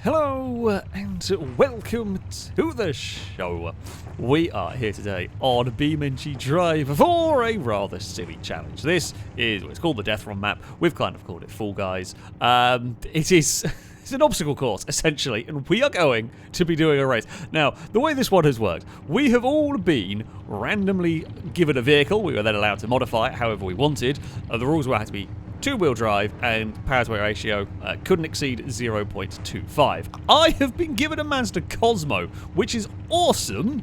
Hello and welcome to the show. We are here today on BeamNG Drive for a rather silly challenge. This is what's called the Death Run map. We've kind of called it Fall Guys. It's an obstacle course, essentially, and we are going to be doing a race. Now, the way this one has worked, we have all been randomly given a vehicle. We were then allowed to modify it however we wanted. The rules were had to be two-wheel drive and power-to-weight ratio couldn't exceed 0.25. I have been given a Mazda Cosmo, which is awesome.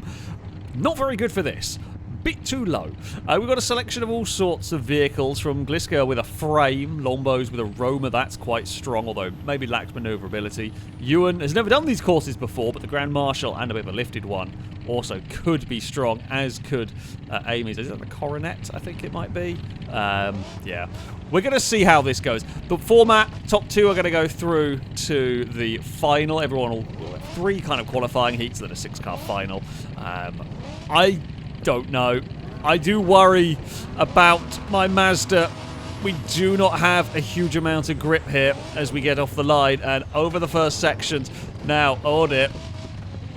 Not very good for this. Bit too low. We've got a selection of all sorts of vehicles, from Gliska with a frame, Longbows with a Roma, that's quite strong, although maybe lacks maneuverability. Ewan has never done these courses before, but the Grand Marshal and a bit of a lifted one also could be strong, as could Amy's. Is that the Coronet, I think it might be? Yeah. We're going to see how this goes. The format, top two are going to go through to the final. Everyone will have three kind of qualifying heats, then a six-car final. I don't know. I do worry about my Mazda. We do not have a huge amount of grip here as we get off the line and over the first sections. Now, oh dear.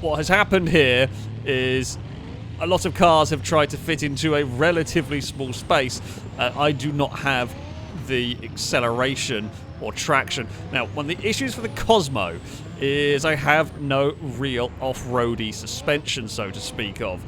What has happened here is a lot of cars have tried to fit into a relatively small space. I do not have the acceleration or traction. Now, one of the issues for the Cosmo is I have no real off-roady suspension, so to speak of.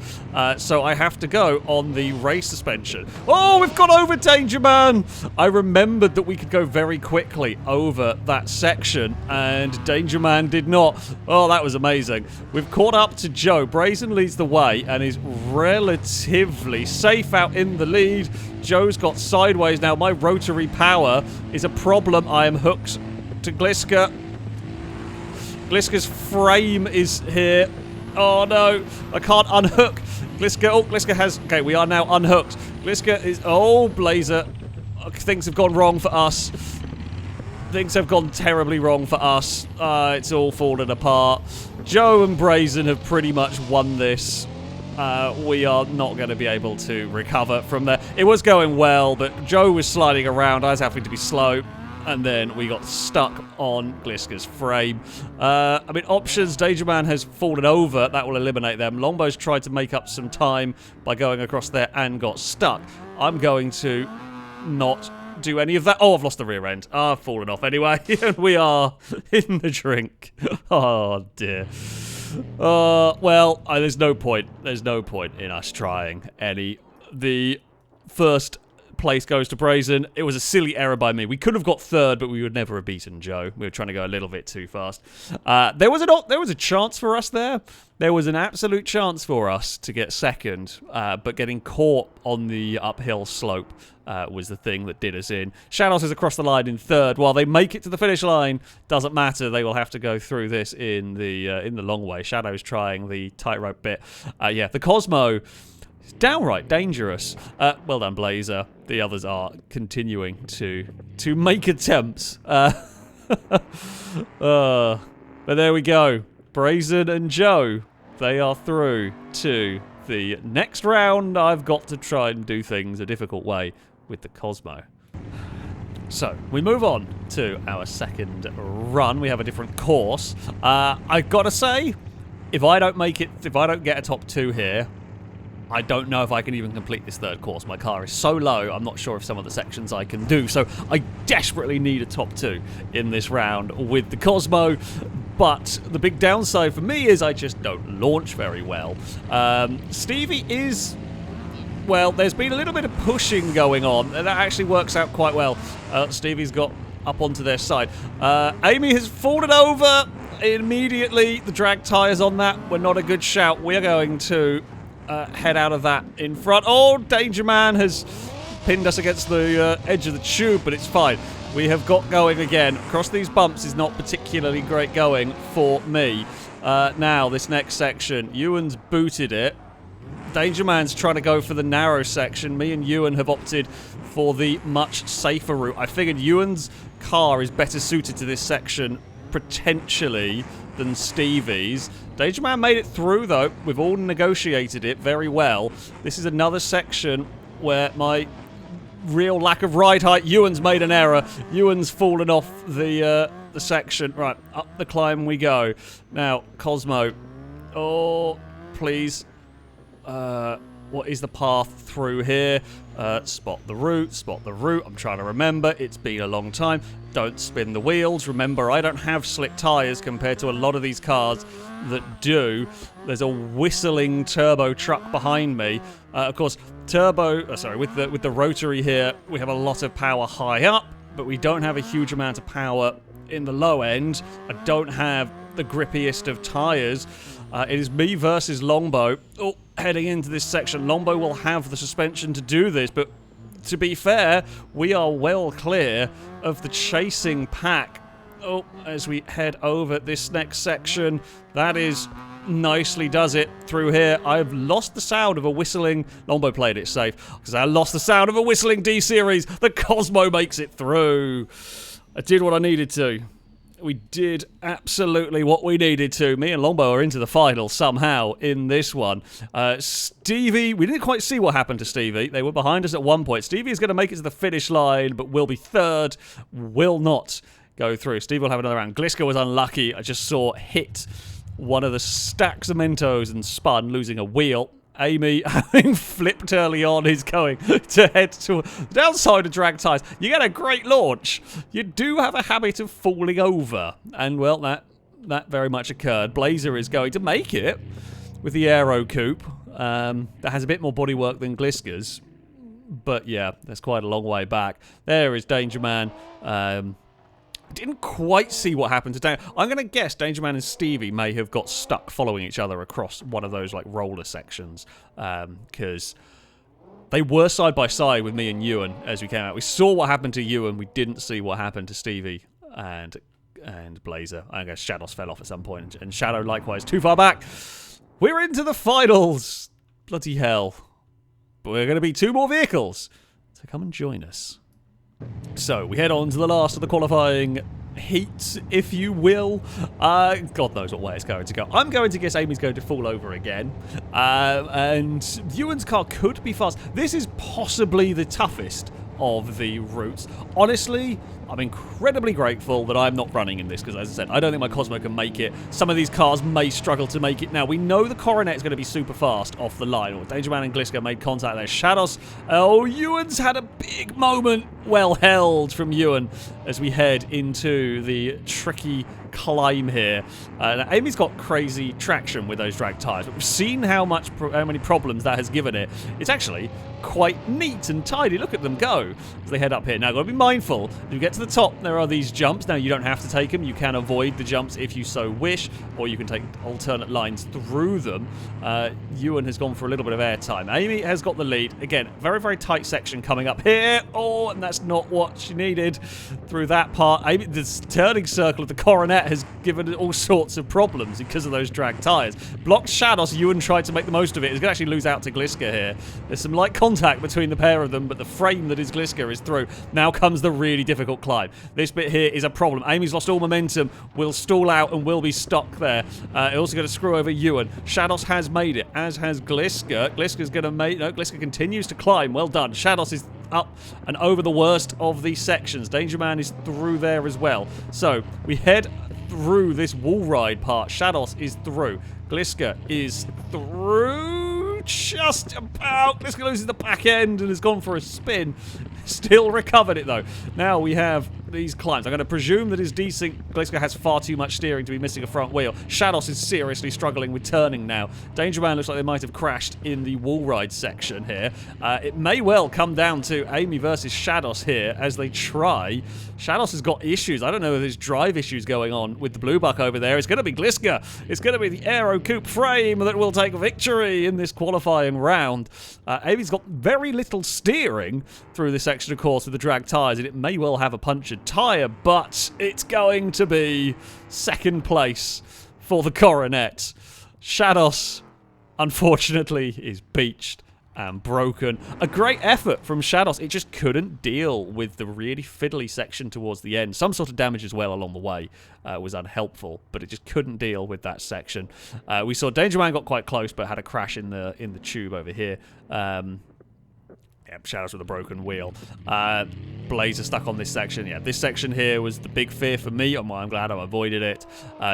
So I have to go on the race suspension. Oh, we've got over Danger Man! I remembered that we could go very quickly over that section, and Danger Man did not. Oh, that was amazing. We've caught up to Joe. Brazen leads the way and is relatively safe out in the lead. Joe's got sideways now. My rotary power is a problem. I am hooked to Gliska. Gliska's frame is here. Oh no, I can't unhook. Gliska, oh, Gliska has, okay, we are now unhooked. Gliska is, oh, Blazer. Things have gone wrong for us. Things have gone terribly wrong for us. It's all fallen apart. Joe and Brazen have pretty much won this. We are not going to be able to recover from there. It was going well, but Joe was sliding around. I was having to be slow. And then we got stuck on Gliska's frame. I mean, options. Danger Man has fallen over. That will eliminate them. Longbows tried to make up some time by going across there and got stuck. I'm going to not do any of that. Oh, I've lost the rear end. I've fallen off anyway. And we are in the drink. Oh, dear. Well, there's no point. There's no point in us trying any. The first place goes to Brazen. It was a silly error by me. We could have got third, but we would never have beaten Joe. We were trying to go a little bit too fast. There was a chance for us there. There was an absolute chance for us to get second, but getting caught on the uphill slope was the thing that did us in. Shadows is across the line in third. While they make it to the finish line, doesn't matter. They will have to go through this in the long way. Shadows trying the tightrope bit. Yeah, the Cosmo, downright dangerous. Well done, Blazer. The others are continuing to make attempts. But there we go. Brazen and Joe, they are through to the next round. I've got to try and do things a difficult way with the Cosmo. So, we move on to our second run. We have a different course. I've got to say, if I don't get a top two here, I don't know if I can even complete this third course. My car is so low, I'm not sure if some of the sections I can do. So I desperately need a top two in this round with the Cosmo. But the big downside for me is I just don't launch very well. Stevie is, well, there's been a little bit of pushing going on, and that actually works out quite well. Stevie's got up onto their side. Amy has fallen over immediately. The drag tyres on that were not a good shout. We're going to head out of that in front. Oh, Danger Man has pinned us against the edge of the tube, but it's fine. We have got going again. Across these bumps is not particularly great going for me. Now, this next section, Ewan's booted it. Danger Man's trying to go for the narrow section. Me and Ewan have opted for the much safer route. I figured Ewan's car is better suited to this section, potentially, than Stevie's. Danger Man made it through, though. We've all negotiated it very well. This is another section where my real lack of ride height. Ewan's made an error. Ewan's fallen off the the section. Right, up the climb we go. Now, Cosmo. Oh, please. What is the path through here? Spot the route, spot the route. I'm trying to remember. It's been a long time. Don't spin the wheels. Remember, I don't have slick tyres compared to a lot of these cars that do. There's a whistling turbo truck behind me. Of course, with the rotary here, we have a lot of power high up, but we don't have a huge amount of power in the low end. I don't have the grippiest of tyres. It is me versus Longbow. Oh, heading into this section. Longbow will have the suspension to do this, but to be fair, we are well clear of the chasing pack. Oh, as we head over this next section, that is nicely does it through here. I've lost the sound of a whistling... Longbow played it safe, because I lost the sound of a whistling D-Series. The Cosmo makes it through. I did what I needed to. We did absolutely what we needed to. Me and Longbow are into the final somehow in this one. Stevie, we didn't quite see what happened to Stevie. They were behind us at one point. Stevie is going to make it to the finish line, but will be third. Will not go through. Stevie will have another round. Gliska was unlucky. I just saw hit one of the stacks of Mentos and spun, losing a wheel. Amy, having flipped early on, is going to head to the downside of drag tyres. You get a great launch. You do have a habit of falling over. And, well, that very much occurred. Blazer is going to make it with the Aero Coupe. That has a bit more bodywork than Gliska's. But, yeah, that's quite a long way back. There is Danger Man. Didn't quite see what happened to Danger. I'm going to guess Danger Man and Stevie may have got stuck following each other across one of those like roller sections, because they were side by side with me and Ewan as we came out. We saw what happened to Ewan. We didn't see what happened to Stevie and Blazer. I guess Shadows fell off at some point, and Shadow likewise too far back. We're into the finals. Bloody hell! But we're going to be 2 more vehicles, so come and join us. So, we head on to the last of the qualifying heat, if you will. God knows what way it's going to go. I'm going to guess Amy's going to fall over again. And Ewan's car could be fast. This is possibly the toughest of the routes. Honestly, I'm incredibly grateful that I'm not running in this, because as I said, I don't think my Cosmo can make it. Some of these cars may struggle to make it. Now, we know the Coronet is going to be super fast off the line. Danger Man and Gliska made contact there. Shadows. Oh, Ewan's had a big moment. Well held from Ewan as we head into the tricky climb here. Now, Amy's got crazy traction with those drag tyres, but we've seen how many problems that has given it. It's actually quite neat and tidy. Look at them go as they head up here. Now, got to be mindful. If you get to the top, there are these jumps. Now, you don't have to take them. You can avoid the jumps if you so wish, or you can take alternate lines through them. Ewan has gone for a little bit of airtime. Amy has got the lead. Again, very, very tight section coming up here. Oh, and that's not what she needed through that part. Amy, this turning circle of the Coronet has given all sorts of problems because of those drag tyres. Blocked Shadows. Ewan tried to make the most of it. He's going to actually lose out to Gliska here. There's some light contact between the pair of them, but the frame that is Gliska is through. Now comes the really difficult climb. This bit here is a problem. Amy's lost all momentum, will stall out and will be stuck there. Also going to screw over Ewan. Shadows has made it, as has Gliska. Gliska's going to make... No, Gliska continues to climb. Well done. Shadows is up and over the worst of these sections. Danger Man is through there as well. So, we head through this wall ride part. Shadows is through. Gliska is through just about. Gliska loses the back end and has gone for a spin. Still recovered it though. Now we have these climbs. I'm going to presume that his desync Gliska has far too much steering to be missing a front wheel. Shadows is seriously struggling with turning now. Danger Man looks like they might have crashed in the wall ride section here. It may well come down to Amy versus Shadows here as they try. Shadows has got issues. I don't know if there's drive issues going on with the blue buck over there. It's going to be Gliska. It's going to be the Aero Coupe frame that will take victory in this qualifying round. Amy's got very little steering through this section, of course, with the drag tyres, and it may well have a punctured tyre, but it's going to be second place for the Coronet. Shadows, unfortunately, is beached and broken. A great effort from Shadows. It just couldn't deal with the really fiddly section towards the end. Some sort of damage as well along the way was unhelpful, but it just couldn't deal with that section. We saw Danger Man got quite close, but had a crash in the tube over here. Yeah, Shadows with a broken wheel. Blazer stuck on this section. Yeah, this section here was the big fear for me. I'm glad I avoided it.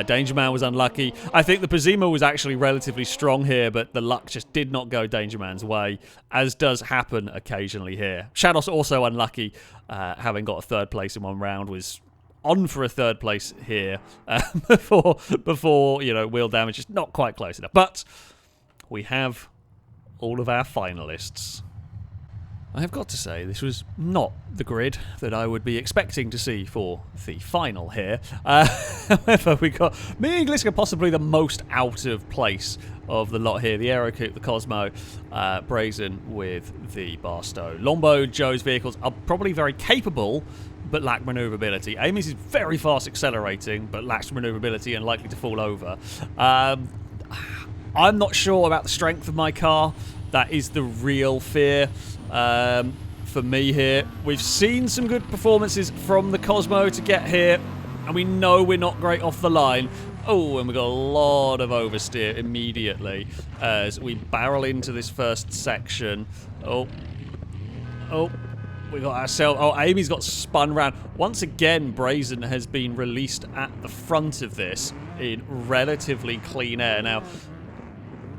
Danger Man was unlucky. I think the Pozima was actually relatively strong here, but the luck just did not go Danger Man's way, as does happen occasionally here. Shadows also unlucky, having got a 3rd place in one round, was on for a 3rd place here before, you know, wheel damage is not quite close enough. But we have all of our finalists. I have got to say, this was not the grid that I would be expecting to see for the final here. However, we got me and Gliska possibly the most out of place of the lot here. The Aerocoop, the Cosmo, Brazen with the Barstow. Longbow, Joe's vehicles are probably very capable, but lack maneuverability. Amy's is very fast accelerating, but lacks maneuverability and likely to fall over. I'm not sure about the strength of my car. That is the real fear for me here. We've seen some good performances from the Cosmo to get here, and we know we're not great off the line. Oh, and we got a lot of oversteer immediately as we barrel into this first section. Oh, we got ourselves... Oh, Amy's got spun round. Once again, Brazen has been released at the front of this in relatively clean air. Now,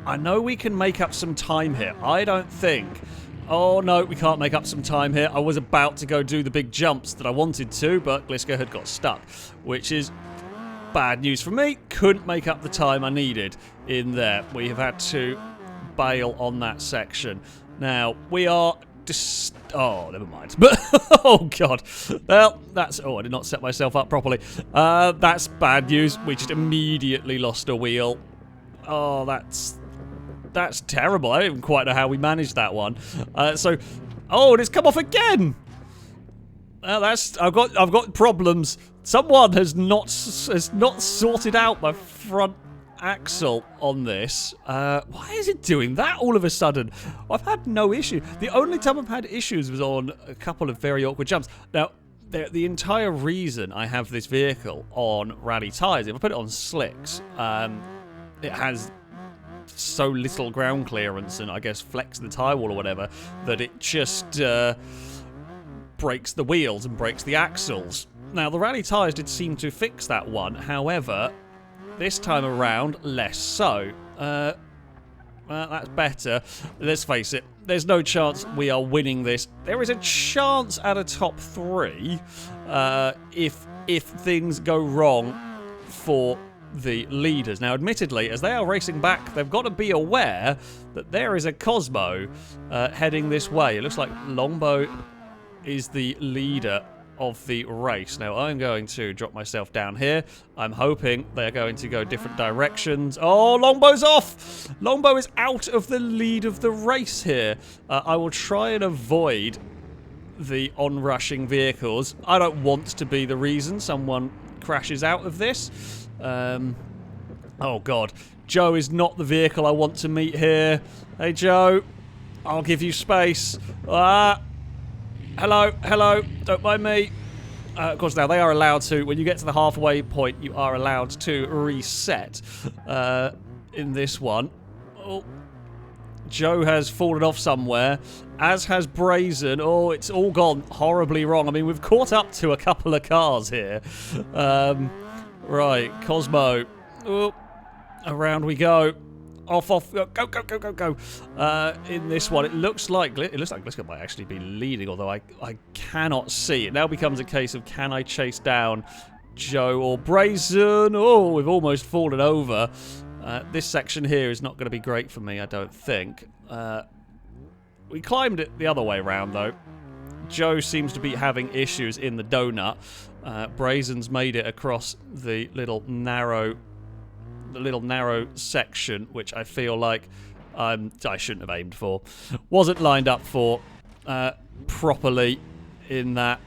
I know we can make up some time here. I don't think... Oh, no, we can't make up some time here. I was about to go do the big jumps that I wanted to, but Gliska had got stuck, which is bad news for me. Couldn't make up the time I needed in there. We have had to bail on that section. Now, we are... Oh, never mind. But, oh, God. Well, that's... Oh, I did not set myself up properly. That's bad news. We just immediately lost a wheel. Oh, that's terrible. I don't even quite know how we managed that one. Oh, and it's come off again. I've got problems. Someone has not sorted out my front axle on this. Why is it doing that all of a sudden? I've had no issue. The only time I've had issues was on a couple of very awkward jumps. Now, the entire reason I have this vehicle on rally tyres, if I put it on slicks, it has so little ground clearance and I guess flex the tyre wall or whatever that it just breaks the wheels and breaks the axles. Now, the rally tyres did seem to fix that one. However, this time around, less so. Well, that's better. Let's face it, there's no chance we are winning this. There is a chance at a top 3 if things go wrong for the leaders. Now, admittedly, as they are racing back, they've got to be aware that there is a Cosmo heading this way. It looks like Longbow is the leader of the race. Now, I'm going to drop myself down here. I'm hoping they're going to go different directions. Oh, Longbow's off! Longbow is out of the lead of the race here. I will try and avoid the onrushing vehicles. I don't want to be the reason someone crashes out of this. Oh, God. Joe is not the vehicle I want to meet here. Hey, Joe. I'll give you space. Hello. Don't mind me. Of course, now, they are allowed to... When you get to the halfway point, you are allowed to reset in this one. Oh. Joe has fallen off somewhere, as has Brazen. Oh, it's all gone horribly wrong. I mean, we've caught up to a couple of cars here. Right, Cosmo. Oh, around we go. Off. Go. In this one, it looks like Gliska might actually be leading, although I cannot see. It now becomes a case of, can I chase down Joe or Brazen? Oh, we've almost fallen over. This section here is not going to be great for me, I don't think. We climbed it the other way around, though. Joe seems to be having issues in the donut. Brazen's made it across the little narrow section, which I feel like I shouldn't have aimed for. Wasn't lined up for properly in that.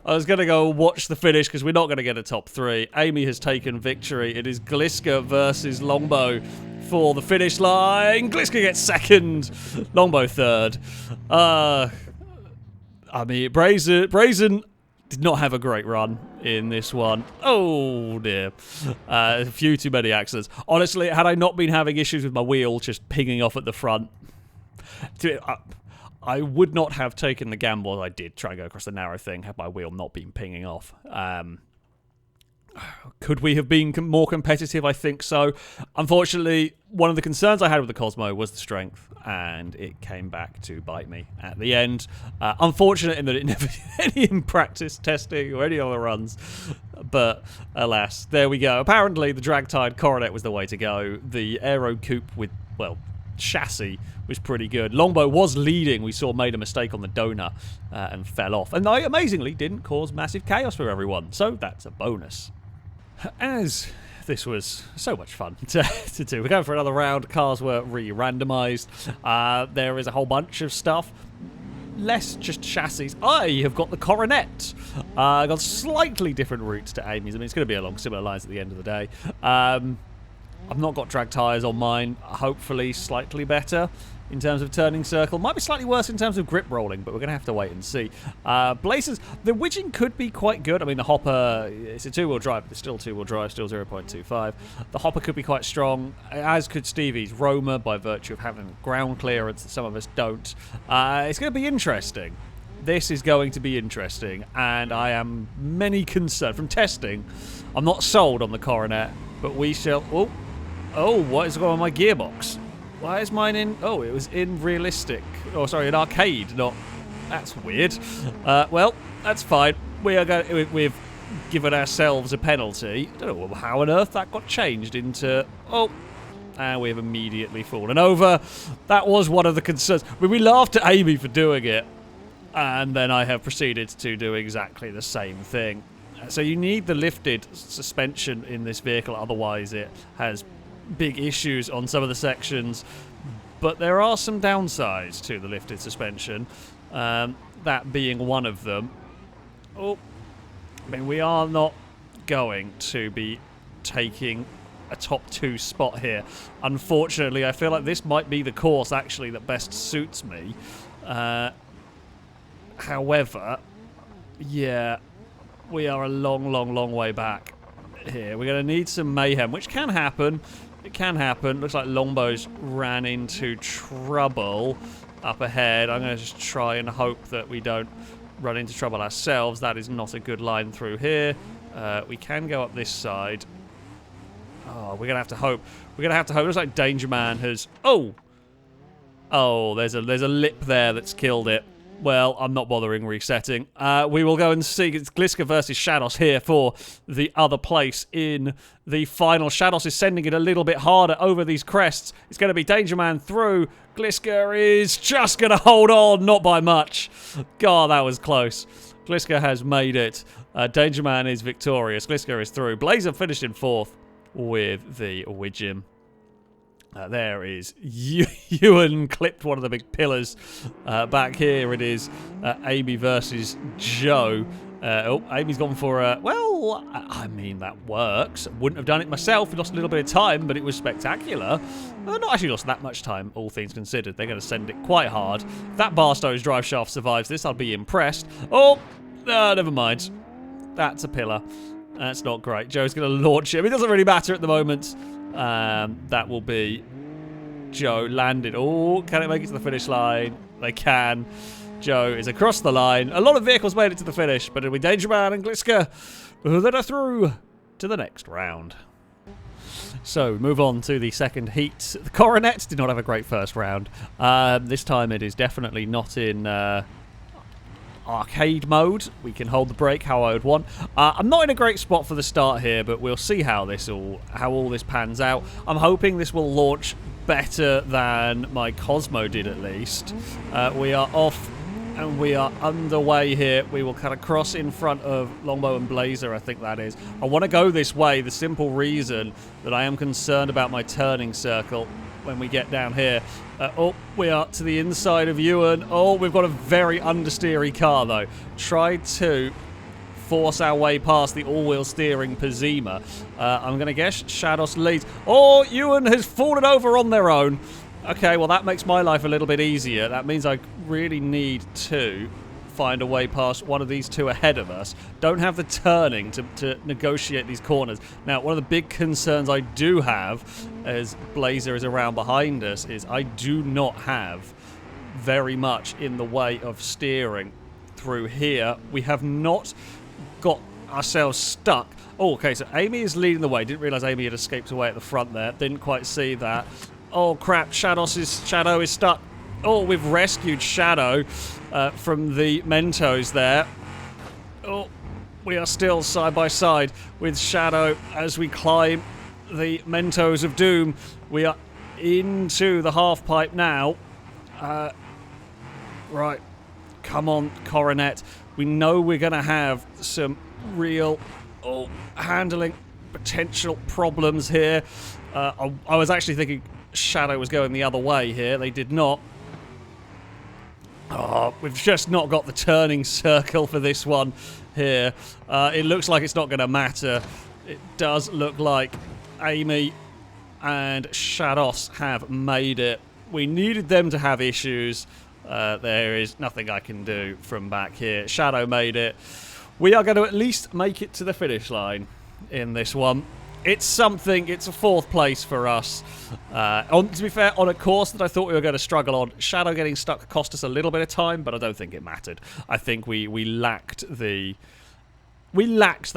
I was going to go watch the finish because we're not going to get a top 3. Amy has taken victory. It is Gliska versus Longbow for the finish line. Gliska gets second, Longbow third. I mean, Brazen did not have a great run in this one. Oh, dear. A few too many accidents. Honestly, had I not been having issues with my wheel just pinging off at the front, I would not have taken the gamble I did try and go across the narrow thing had my wheel not been pinging off. Could we have been more competitive? I think so. Unfortunately, one of the concerns I had with the Cosmo was the strength, and it came back to bite me at the end. Unfortunate in that it never did any in practice testing or any other runs, but alas, there we go. Apparently, the drag-tied Coronet was the way to go. The Aero Coupe with, well, chassis was pretty good. Longbow was leading. We saw made a mistake on the donor and fell off. And I amazingly didn't cause massive chaos for everyone, so that's a bonus. As this was so much fun to do, we're going for another round. Cars were re-randomized. There is a whole bunch of stuff. Less just chassis. I have got the Coronet. I got slightly different routes to Amy's. I mean, it's going to be along similar lines at the end of the day. I've not got drag tyres on mine. Hopefully slightly better in terms of turning circle. Might be slightly worse in terms of grip rolling, but we're going to have to wait and see. Blazers, the widging could be quite good. I mean, the hopper, it's a two-wheel drive, but it's still two-wheel drive, still 0.25. The hopper could be quite strong, as could Stevie's Roma, by virtue of having ground clearance that some of us don't. It's going to be interesting. This is going to be interesting, and I am many concerned. From testing, I'm not sold on the Coronet, but we shall... Oh, what is going on with my gearbox? Why is mine in... Oh, it was in realistic. Oh, sorry, in arcade, not... That's weird. Well, that's fine. We've given ourselves a penalty. I don't know how on earth that got changed into... Oh, and we've immediately fallen over. That was one of the concerns. I mean, we laughed at Amy for doing it, and then I have proceeded to do exactly the same thing. So you need the lifted suspension in this vehicle, otherwise it has big issues on some of the sections, but there are some downsides to the lifted suspension, that being one of them. Oh, I mean, we are not going to be taking a top 2 spot here. Unfortunately, I feel like this might be the course actually that best suits me. However, yeah, we are a long way back here. We're going to need some mayhem, which can happen. It can happen. Looks like Longbow's ran into trouble up ahead. I'm going to just try and hope that we don't run into trouble ourselves. That is not a good line through here. We can go up this side. Oh, we're going to have to hope. We're going to have to hope. It looks like Danger Man has... Oh, there's a lip there that's killed it. Well, I'm not bothering resetting. We will go and see. It's Gliska versus Shadows here for the other place in the final. Shadows is sending it a little bit harder over these crests. It's going to be Danger Man through. Gliska is just going to hold on, not by much. God, that was close. Gliska has made it. Danger Man is victorious. Gliska is through. Blazer finished in 4th with the Widgem. There is Ewan clipped one of the big pillars. Back here it is Amy versus Joe. Amy's gone for a... Well, I mean, that works. Wouldn't have done it myself. We lost a little bit of time, but it was spectacular. Not actually lost that much time, all things considered. They're going to send it quite hard. If that Barstow's drive shaft survives this, I'll be impressed. Oh, never mind. That's a pillar. That's not great. Joe's going to launch him. It doesn't really matter at the moment. That will be Joe landed. Oh, can it make it to the finish line? They can. Joe is across the line. A lot of vehicles made it to the finish, but it'll be Danger Man and Gliska that are through to the next round. So, we move on to the second heat. The Coronet did not have a great first round. This time it is definitely not in... arcade mode. We can hold the brake how I would want. I'm not in a great spot for the start here, but we'll see how all this pans out. I'm hoping this will launch better than my Cosmo did at least. We are off and we are underway here. We will kind of cross in front of Longbow and Blazer, I think that is. I want to go this way, the simple reason that I am concerned about my turning circle when we get down here. We are to the inside of Ewan. Oh, we've got a very understeery car, though. Tried to force our way past the all-wheel steering Pazima. I'm going to guess Shadows leads. Oh, Ewan has fallen over on their own. Okay, well, that makes my life a little bit easier. That means I really need to find a way past one of these two ahead of us. Don't have the turning to negotiate these corners. Now, one of the big concerns I do have as Blazer is around behind us is I do not have very much in the way of steering through here. We have not got ourselves stuck. Oh, okay, so Amy is leading the way. Didn't realise Amy had escaped away at the front there. Didn't quite see that. Oh, crap. Shadow is stuck. Oh, we've rescued Shadow from the Mentos there. Oh, we are still side by side with Shadow as we climb the Mentos of Doom. We are into the half pipe now. Right. Come on, Coronet. We know we're going to have some real handling potential problems here. I was actually thinking Shadow was going the other way here. They did not. Oh, we've just not got the turning circle for this one here. It looks like it's not going to matter. It does look like Amy and Shados have made it. We needed them to have issues. There is nothing I can do from back here. Shadow made it. We are going to at least make it to the finish line in this one. It's something. It's a 4th place for us. To be fair, on a course that I thought we were going to struggle on, Shadow getting stuck cost us a little bit of time, but I don't think it mattered. I think we lacked the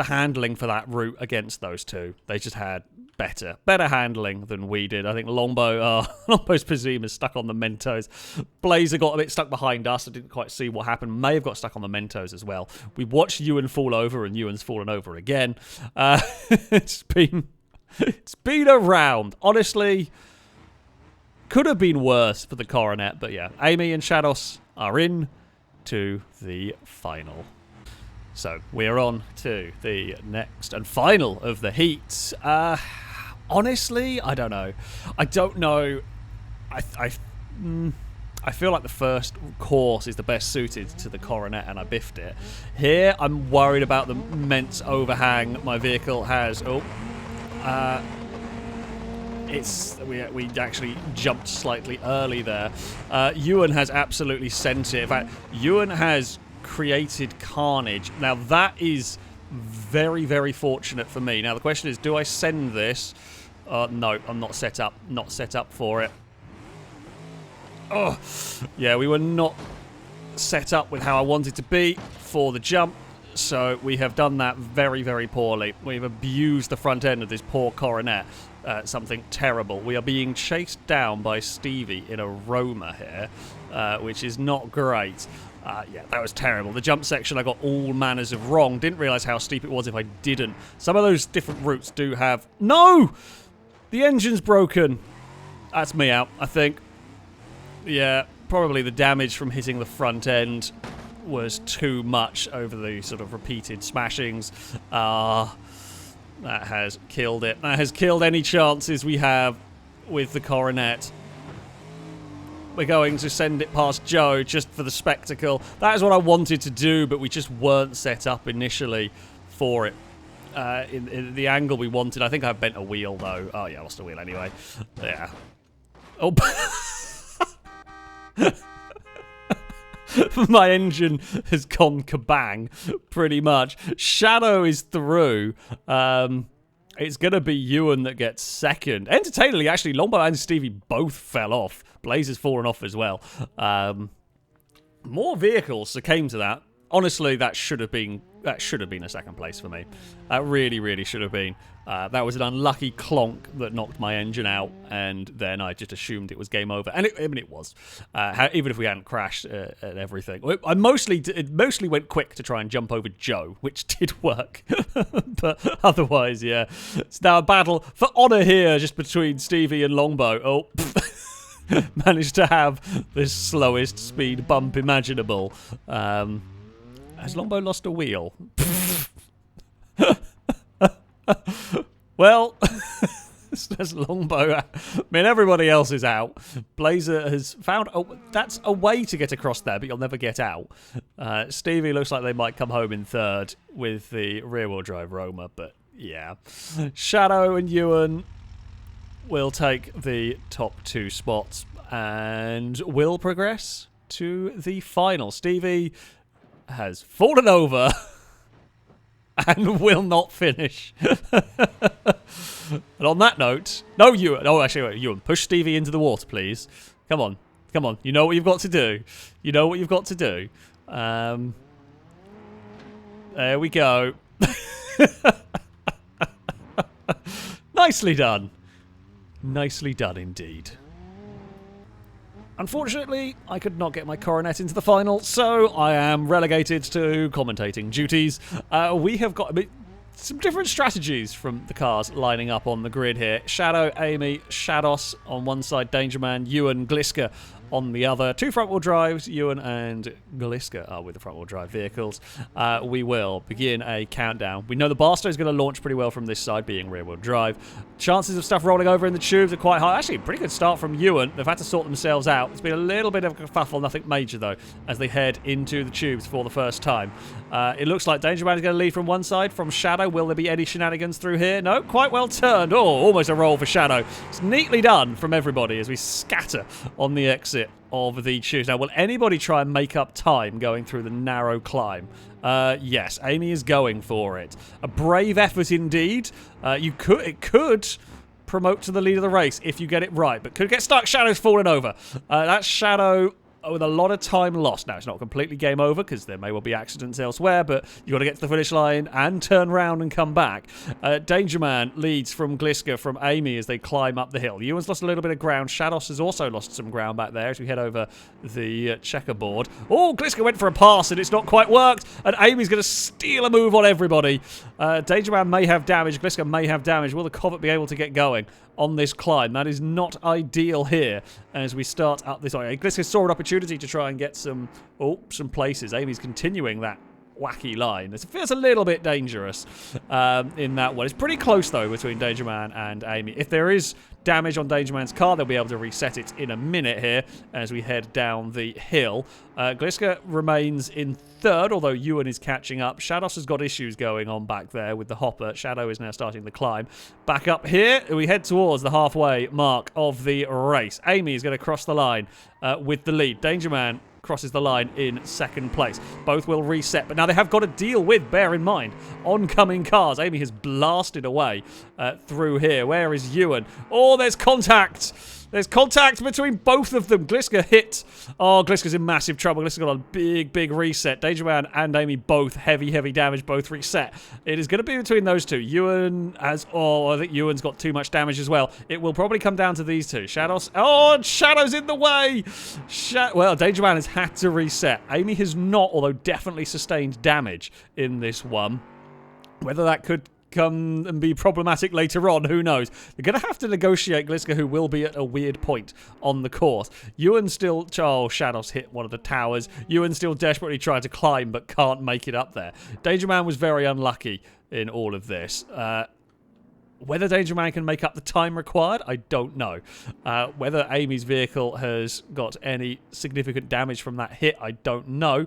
handling for that route against those two. They just had better handling than we did. I think Longbow's Pazim is stuck on the Mentos. Blazer got a bit stuck behind us. I didn't quite see what happened. May have got stuck on the Mentos as well. We watched Ewan fall over, and Ewan's fallen over again. It's been a round. Honestly, could have been worse for the Coronet, but yeah, Amy and Shados are in to the final. So we are on to the next and final of the heats. Honestly, I don't know. I feel like the first course is the best suited to the Coronet, and I biffed it. Here, I'm worried about the immense overhang my vehicle has. We actually jumped slightly early there. Ewan has absolutely sent it. In fact, Ewan has created carnage. Now that is very, very fortunate for me. Now the question is, do I send this? No, I'm not set up. Not set up for it. Oh, yeah, we were not set up with how I wanted to be for the jump, so we have done that very, very poorly. We've abused the front end of this poor Coronet. Something terrible. We are being chased down by Stevie in a Roma here, which is not great. Yeah, that was terrible. The jump section, I got all manners of wrong. Didn't realise how steep it was if I didn't. Some of those different routes do have... No! The engine's broken. That's me out, I think. Yeah, probably the damage from hitting the front end was too much over the sort of repeated smashings. That has killed it. That has killed any chances we have with the Coronet. We're going to send it past Joe just for the spectacle. That is what I wanted to do, but we just weren't set up initially for it. In the angle we wanted. I think I bent a wheel, though. Oh, yeah, I lost a wheel anyway. Yeah. Oh. My engine has gone kabang, pretty much. Shadow is through. It's going to be Ewan that gets second. Entertainingly, actually, Longbow and Stevie both fell off. Blazer's fallen off as well. More vehicles came to that. Honestly, that should have been a second place for me. That really, really should have been. That was an unlucky clonk that knocked my engine out, and then I just assumed it was game over. And it was. Even if we hadn't crashed and everything. It mostly went quick to try and jump over Joe, which did work. But otherwise, yeah. It's now a battle for honour here, just between Stevie and Longbow. Oh, managed to have the slowest speed bump imaginable. Has Longbow lost a wheel? Well, there's Longbow. I mean, everybody else is out. Blazer has found... Oh, that's a way to get across there, but you'll never get out. Stevie looks like they might come home in third with the rear-wheel drive Roma, but yeah. Shadow and Ewan will take the top 2 spots and will progress to the final. Stevie has fallen over and will not finish. And on that note, no, Ewan. Oh, actually, wait, Ewan, push Stevie into the water, please. Come on. Come on, you know what you've got to do. You know what you've got to do. There we go. Nicely done. Nicely done indeed. Unfortunately, I could not get my coronet into the final, so I am relegated to commentating duties. We have got some different strategies from the cars lining up on the grid here. Shadow, Amy, Shados on one side, Dangerman, Ewan, Gliska on the other. 2 front-wheel drives, Ewan and Gliska are with the front-wheel drive vehicles. We will begin a countdown. We know the Barstow is going to launch pretty well from this side, being rear-wheel drive. Chances of stuff rolling over in the tubes are quite high. Actually, a pretty good start from Ewan. They've had to sort themselves out. It's been a little bit of a kerfuffle, nothing major, though, as they head into the tubes for the first time. It looks like Dangerman is going to lead from one side, from Shadow. Will there be any shenanigans through here? No, quite well turned. Oh, almost a roll for Shadow. It's neatly done from everybody as we scatter on the exit of the tubes. Now, will anybody try and make up time going through the narrow climb? Yes, Amy is going for it. A brave effort indeed. It could promote to the lead of the race if you get it right, but could get stuck. Shadow's falling over. That's Shadow with a lot of time lost. Now, it's not completely game over because there may well be accidents elsewhere, but you've got to get to the finish line and turn around and come back. Dangerman leads from Gliska, from Amy as they climb up the hill. Ewan's lost a little bit of ground. Shados has also lost some ground back there as we head over the checkerboard. Oh, Gliska went for a pass and it's not quite worked, and Amy's going to steal a move on everybody. Dangerman may have damage. Gliska may have damage. Will the Covet be able to get going on this climb? That is not ideal here as we start up this way. Gliska saw an opportunity to try and get some places. Amy's continuing that wacky line. It feels a little bit dangerous in that one. It's pretty close, though, between Dangerman and Amy. If there is damage on Dangerman's car, they'll be able to reset it in a minute here as we head down the hill. Gliska remains in third, although Ewan is catching up. Shados has got issues going on back there with the hopper. Shadow is now starting the climb. Back up here, we head towards the halfway mark of the race. Amy is going to cross the line with the lead. Dangerman crosses the line in second place. Both will reset, but now they have got to deal with, bear in mind, oncoming cars. Amy has blasted away through here. Where is Ewan? Oh, there's contact. There's contact between both of them. Gliska hit. Oh, Gliska's in massive trouble. Gliska's got a big reset. Dangerman and Amy both heavy damage, both reset. It is going to be between those two. Ewan has... Oh, I think Ewan's got too much damage as well. It will probably come down to these two. Shadows... Oh, Shadow's in the way. Well, Dangerman has had to reset. Amy has not, although definitely sustained damage in this one. Whether that could come and be problematic later on, who knows? They're going to have to negotiate Gliska, who will be at a weird point on the course. Ewan still... Oh, Shadows hit one of the towers. Ewan still desperately trying to climb, but can't make it up there. Dangerman was very unlucky in all of this. Whether Dangerman can make up the time required, I don't know. Whether Amy's vehicle has got any significant damage from that hit, I don't know.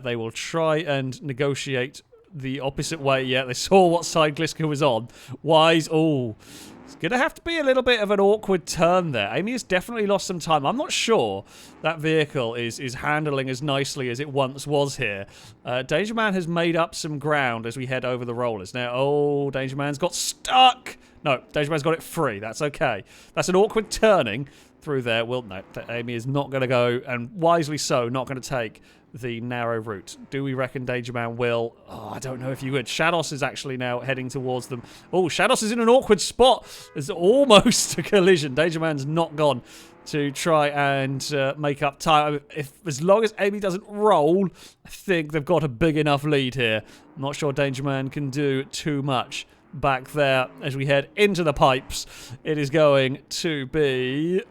They will try and negotiate the opposite way. Yeah, they saw what side Gliska was on. Wise. Oh, it's going to have to be a little bit of an awkward turn there. Amy has definitely lost some time. I'm not sure that vehicle is handling as nicely as it once was here. Dangerman has made up some ground as we head over the rollers. Now, oh, Dangerman's got stuck. No, Dangerman's got it free. That's okay. That's an awkward turning through there. Well, no, Amy is not going to go, and wisely so, not going to take the narrow route. Do we reckon Dangerman will? Oh, I don't know if you would. Shados is actually now heading towards them. Oh, Shados is in an awkward spot. There's almost a collision. Dangerman's not gone to try and make up time. As long as Amy doesn't roll, I think they've got a big enough lead here. I'm not sure Dangerman can do too much back there as we head into the pipes. It is going to be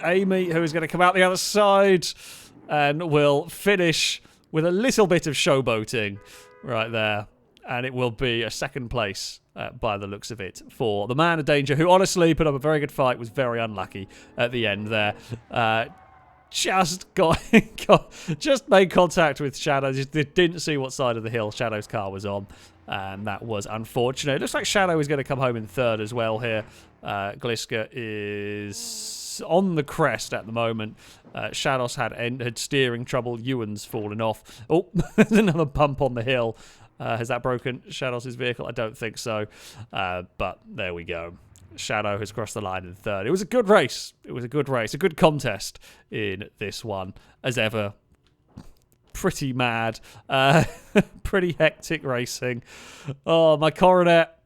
Amy who is going to come out the other side and will finish with a little bit of showboating right there. And it will be a second place by the looks of it for the man of danger, who honestly put up a very good fight, was very unlucky at the end there. Just made contact with Shadow. Just didn't see what side of the hill Shadow's car was on. And that was unfortunate. It looks like Shadow is going to come home in third as well here. Gliska is on the crest at the moment. Shadows had steering trouble. Ewan's fallen off. Oh, there's another bump on the hill. Has that broken Shadows' vehicle? I don't think so. But there we go. Shadow has crossed the line in third. It was a good race. It was a good race. A good contest in this one, as ever. Pretty mad. Pretty hectic racing. Oh, my Coronet.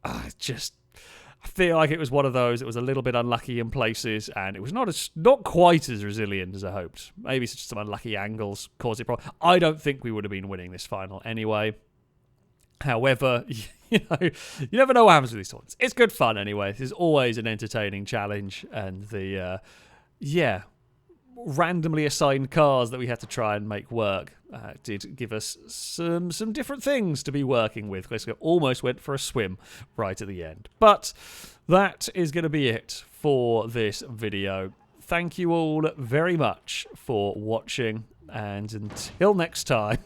I feel like it was one of those. It was a little bit unlucky in places, and it was not quite as resilient as I hoped. Maybe it's just some unlucky angles caused it problem. I don't think we would have been winning this final anyway. However, you never know what happens with these tournaments. It's good fun anyway. There's always an entertaining challenge, and the randomly assigned cars that we had to try and make work did give us some different things to be working with. We almost went for a swim right at the end. But that is going to be it for this video. Thank you all very much for watching, and until next time.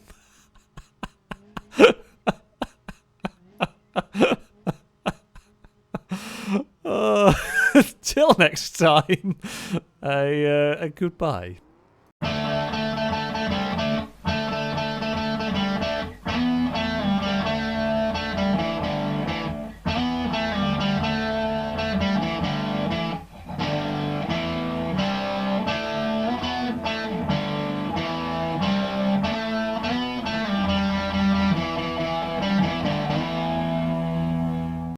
Till next time, a goodbye.